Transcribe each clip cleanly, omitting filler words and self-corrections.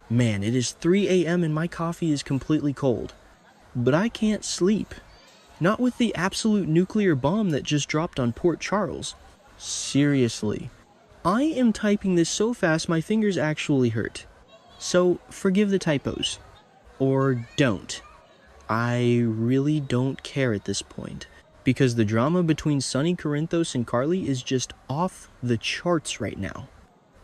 Man, it is 3 a.m. and my coffee is completely cold. But I can't sleep. Not with the absolute nuclear bomb that just dropped on Port Charles. Seriously. I am typing this so fast my fingers actually hurt. So forgive the typos. Or don't. I really don't care at this point. Because the drama between Sonny Corinthos and Carly is just off the charts right now.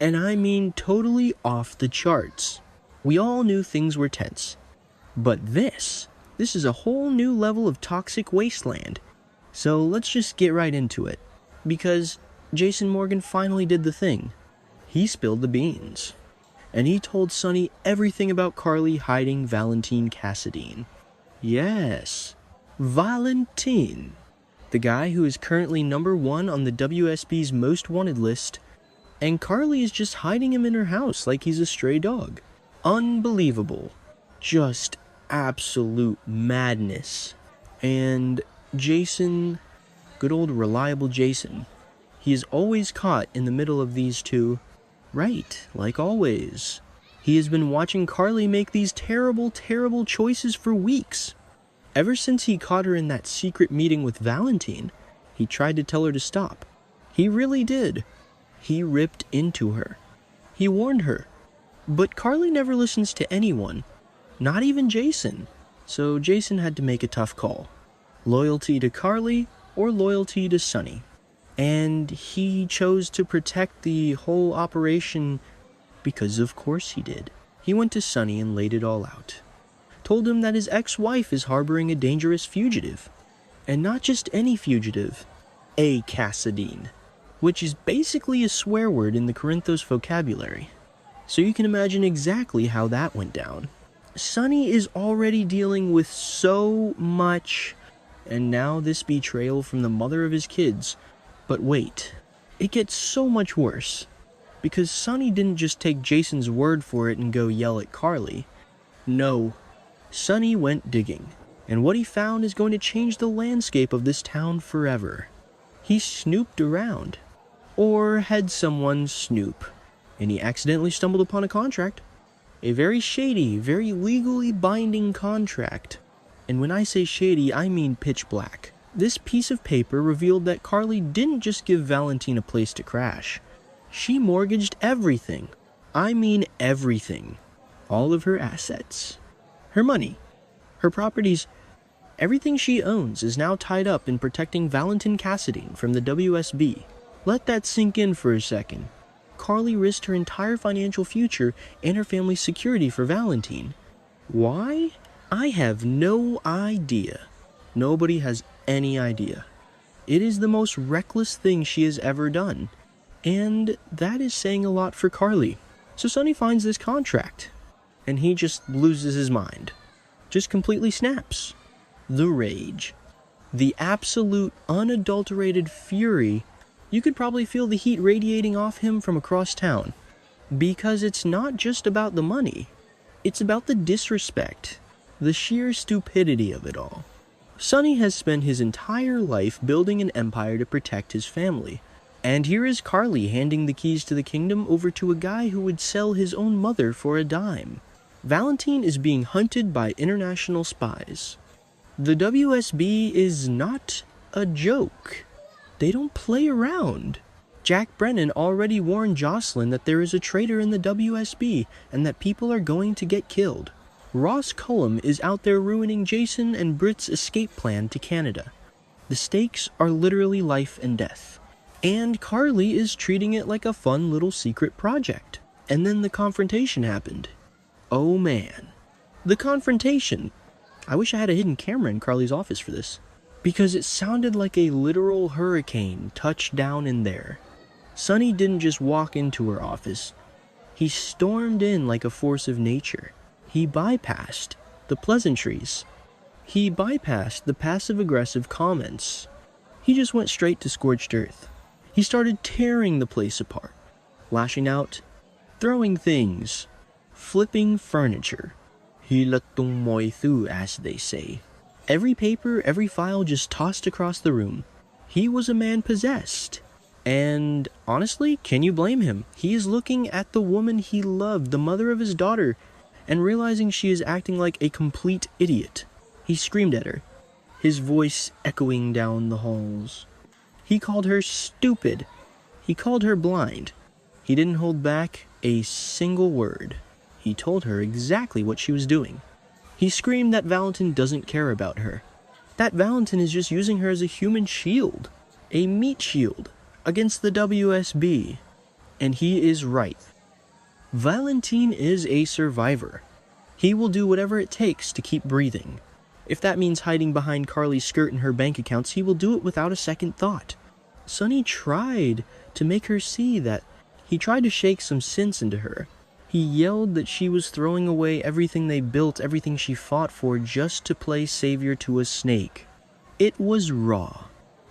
And I mean totally off the charts. We all knew things were tense. But this is a whole new level of toxic wasteland. So let's just get right into it. Because Jason Morgan finally did the thing. He spilled the beans. And he told Sonny everything about Carly hiding Valentin Cassadine. Yes, Valentin. The guy who is currently #1 on the WSB's most wanted list. And Carly is just hiding him in her house like he's a stray dog. Unbelievable. Just absolute madness. And Jason, good old reliable Jason, he is always caught in the middle of these two. Right, like always. He has been watching Carly make these terrible, terrible choices for weeks. Ever since he caught her in that secret meeting with Valentin, he tried to tell her to stop. He really did. He ripped into her. He warned her. But Carly never listens to anyone. Not even Jason. So Jason had to make a tough call. Loyalty to Carly or loyalty to Sonny. And he chose to protect the whole operation because of course he did. He went to Sonny and laid it all out. Told him that his ex-wife is harboring a dangerous fugitive. And not just any fugitive. A Cassadine. Which is basically a swear word in the Corinthos vocabulary. So you can imagine exactly how that went down. Sonny is already dealing with so much, and now this betrayal from the mother of his kids. But wait, it gets so much worse. Because Sonny didn't just take Jason's word for it and go yell at Carly. No, Sonny went digging, and what he found is going to change the landscape of this town forever. He snooped around, or had someone snoop, and he accidentally stumbled upon a contract. A very shady, very legally binding contract. And when I say shady, I mean pitch black. This piece of paper revealed that Carly didn't just give Valentin a place to crash. She mortgaged everything. I mean everything. All of her assets. Her money. Her properties. Everything she owns is now tied up in protecting Valentin Cassadine from the WSB. Let that sink in for a second. Carly risked her entire financial future and her family's security for Valentin. Why? I have no idea. Nobody has any idea. It is the most reckless thing she has ever done. And that is saying a lot for Carly. So Sonny finds this contract. And he just loses his mind. Just completely snaps. The rage. The absolute unadulterated fury. You could probably feel the heat radiating off him from across town. Because it's not just about the money. It's about the disrespect. The sheer stupidity of it all. Sonny has spent his entire life building an empire to protect his family. And here is Carly handing the keys to the kingdom over to a guy who would sell his own mother for a dime. Valentin is being hunted by international spies. The WSB is not a joke. They don't play around. Jack Brennan already warned Jocelyn that there is a traitor in the WSB and that people are going to get killed. Ross Cullum is out there ruining Jason and Britt's escape plan to Canada. The stakes are literally life and death. And Carly is treating it like a fun little secret project. And then the confrontation happened. Oh man. The confrontation. I wish I had a hidden camera in Carly's office for this. Because it sounded like a literal hurricane touched down in there. Sonny didn't just walk into her office. He stormed in like a force of nature. He bypassed the pleasantries. He bypassed the passive-aggressive comments. He just went straight to scorched earth. He started tearing the place apart, lashing out, throwing things, flipping furniture. Hilatong moy thu, as they say. Every paper, every file just tossed across the room. He was a man possessed. And honestly, can you blame him? He is looking at the woman he loved, the mother of his daughter, and realizing she is acting like a complete idiot, he screamed at her, his voice echoing down the halls. He called her stupid. He called her blind. He didn't hold back a single word. He told her exactly what she was doing. He screamed that Valentin doesn't care about her, that Valentin is just using her as a human shield, a meat shield, against the WSB. And he is right. Valentin is a survivor. He will do whatever it takes to keep breathing. If that means hiding behind Carly's skirt and her bank accounts, he will do it without a second thought. Sonny tried to make her see that. He tried to shake some sense into her. He yelled that she was throwing away everything they built, everything she fought for, just to play savior to a snake. It was raw.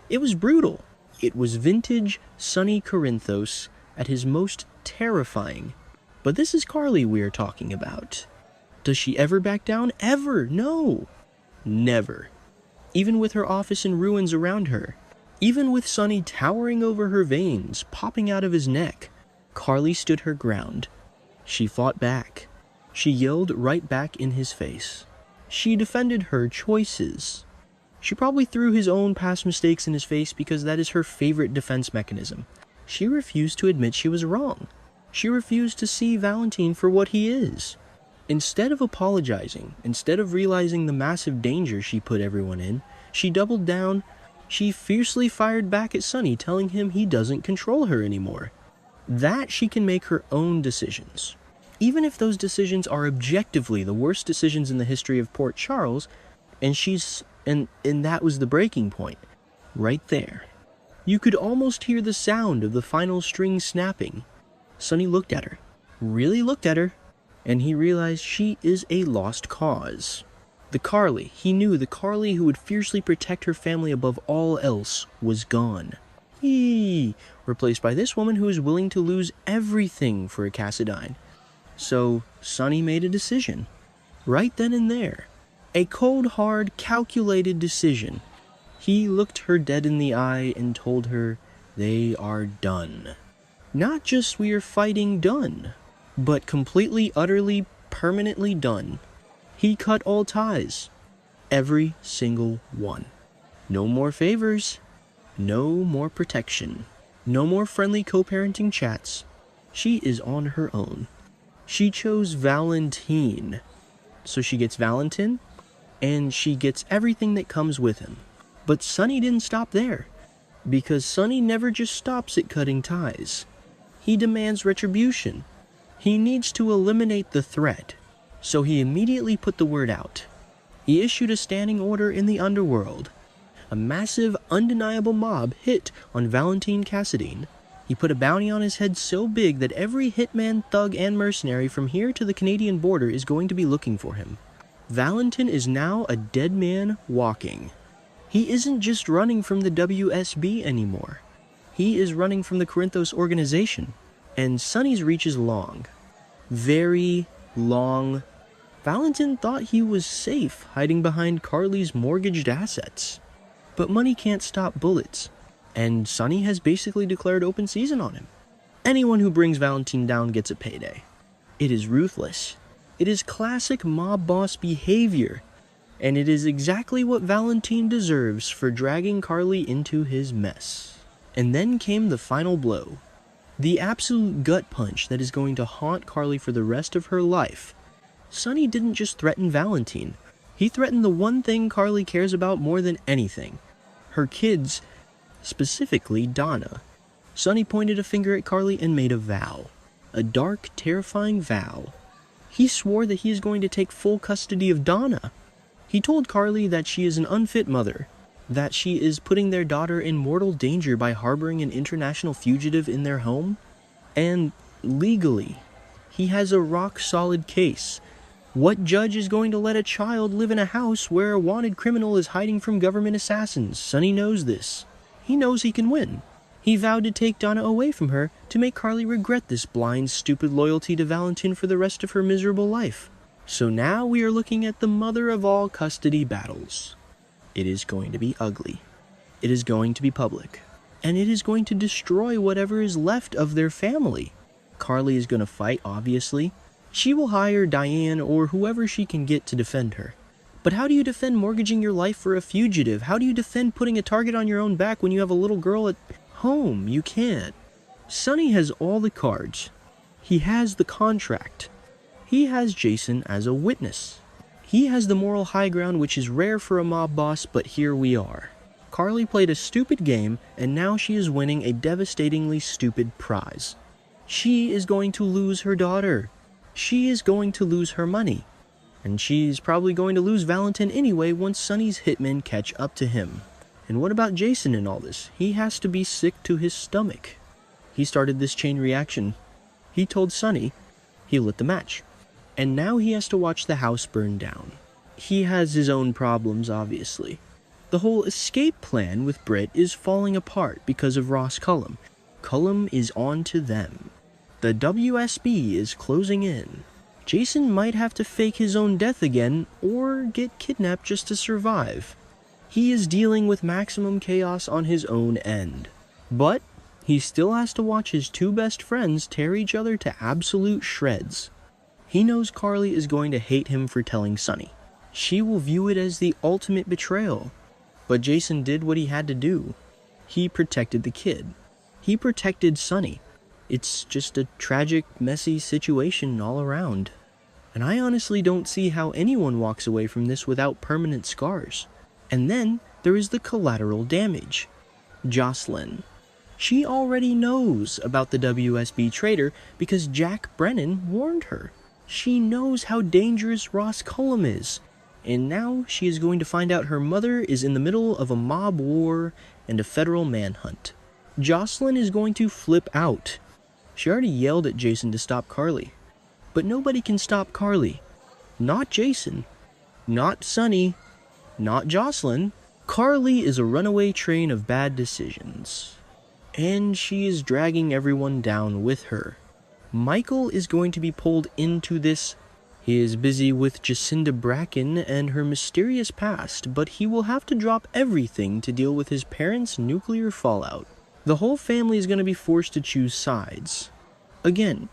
It was brutal. It was vintage Sonny Corinthos at his most terrifying. But this is Carly we're talking about. Does she ever back down? Ever? No. Never. Even with her office in ruins around her, even with Sonny towering over her veins, popping out of his neck, Carly stood her ground. She fought back. She yelled right back in his face. She defended her choices. She probably threw his own past mistakes in his face because that is her favorite defense mechanism. She refused to admit she was wrong. She refused to see Valentin for what he is. Instead of apologizing, instead of realizing the massive danger she put everyone in, she doubled down. She fiercely fired back at Sonny, telling him he doesn't control her anymore. That she can make her own decisions. Even if those decisions are objectively the worst decisions in the history of Port Charles, and that was the breaking point. Right there. You could almost hear the sound of the final string snapping. Sonny looked at her. Really looked at her. And he realized she is a lost cause. He knew the Carly who would fiercely protect her family above all else was gone. Replaced by this woman who is willing to lose everything for a Cassadine. So Sonny made a decision. Right then and there. A cold, hard, calculated decision. He looked her dead in the eye and told her they are done. Not just we are fighting done, but completely, utterly, permanently done. He cut all ties. Every single one. No more favors. No more protection. No more friendly co-parenting chats. She is on her own. She chose Valentin. So she gets Valentin, and she gets everything that comes with him. But Sonny didn't stop there. Because Sonny never just stops at cutting ties. He demands retribution. He needs to eliminate the threat, so he immediately put the word out. He issued a standing order in the underworld. A massive, undeniable mob hit on Valentin Cassadine. He put a bounty on his head so big that every hitman, thug, and mercenary from here to the Canadian border is going to be looking for him. Valentin is now a dead man walking. He isn't just running from the WSB anymore. He is running from the Corinthos organization. And Sonny's reach is long. Very long. Valentin thought he was safe hiding behind Carly's mortgaged assets. But money can't stop bullets. And Sonny has basically declared open season on him. Anyone who brings Valentin down gets a payday. It is ruthless. It is classic mob boss behavior. And it is exactly what Valentin deserves for dragging Carly into his mess. And then came the final blow. The absolute gut punch that is going to haunt Carly for the rest of her life. Sonny didn't just threaten Valentin. He threatened the one thing Carly cares about more than anything. Her kids, specifically Donna. Sonny pointed a finger at Carly and made a vow. A dark, terrifying vow. He swore that he is going to take full custody of Donna. He told Carly that she is an unfit mother. That she is putting their daughter in mortal danger by harboring an international fugitive in their home? And legally, he has a rock-solid case. What judge is going to let a child live in a house where a wanted criminal is hiding from government assassins? Sonny knows this. He knows he can win. He vowed to take Donna away from her to make Carly regret this blind, stupid loyalty to Valentin for the rest of her miserable life. So now we are looking at the mother of all custody battles. It is going to be ugly. It is going to be public. And it is going to destroy whatever is left of their family. Carly is going to fight, obviously. She will hire Diane or whoever she can get to defend her. But how do you defend mortgaging your life for a fugitive? How do you defend putting a target on your own back when you have a little girl at home? You can't. Sonny has all the cards. He has the contract. He has Jason as a witness. He has the moral high ground, which is rare for a mob boss, but here we are. Carly played a stupid game, and now she is winning a devastatingly stupid prize. She is going to lose her daughter. She is going to lose her money. And she's probably going to lose Valentin anyway once Sonny's hitmen catch up to him. And what about Jason in all this? He has to be sick to his stomach. He started this chain reaction. He told Sonny, he lit the match. And now he has to watch the house burn down. He has his own problems, obviously. The whole escape plan with Britt is falling apart because of Ross Cullum. Cullum is on to them. The WSB is closing in. Jason might have to fake his own death again, or get kidnapped just to survive. He is dealing with maximum chaos on his own end. But he still has to watch his two best friends tear each other to absolute shreds. He knows Carly is going to hate him for telling Sonny. She will view it as the ultimate betrayal. But Jason did what he had to do. He protected the kid. He protected Sonny. It's just a tragic, messy situation all around. And I honestly don't see how anyone walks away from this without permanent scars. And then there is the collateral damage. Jocelyn. She already knows about the WSB traitor because Jack Brennan warned her. She knows how dangerous Ross Cullum is. And now she is going to find out her mother is in the middle of a mob war and a federal manhunt. Jocelyn is going to flip out. She already yelled at Jason to stop Carly. But nobody can stop Carly. Not Jason. Not Sonny. Not Jocelyn. Carly is a runaway train of bad decisions. And she is dragging everyone down with her. Michael is going to be pulled into this. He is busy with Jacinda Bracken and her mysterious past, but he will have to drop everything to deal with his parents' nuclear fallout. The whole family is going to be forced to choose sides. Again,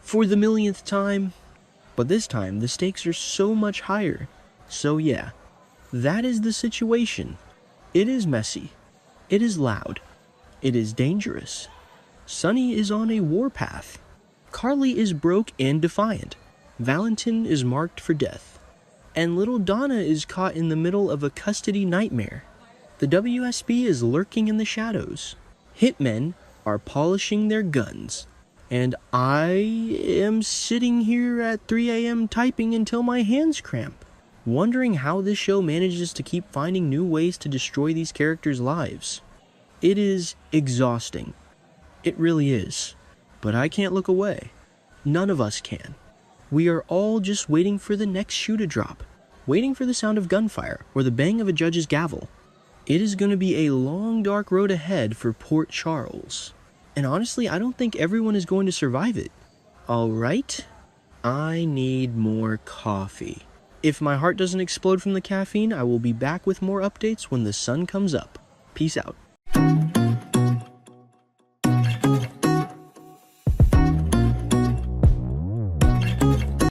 for the millionth time. But this time, the stakes are so much higher. So yeah, that is the situation. It is messy. It is loud. It is dangerous. Sonny is on a warpath. Carly is broke and defiant. Valentin is marked for death. And little Donna is caught in the middle of a custody nightmare. The WSB is lurking in the shadows. Hitmen are polishing their guns. And I am sitting here at 3 a.m. typing until my hands cramp, wondering how this show manages to keep finding new ways to destroy these characters' lives. It is exhausting. It really is. But I can't look away. None of us can. We are all just waiting for the next shoe to drop, waiting for the sound of gunfire or the bang of a judge's gavel. It is going to be a long, dark road ahead for Port Charles. And honestly, I don't think everyone is going to survive it. Alright, I need more coffee. If my heart doesn't explode from the caffeine, I will be back with more updates when the sun comes up. Peace out.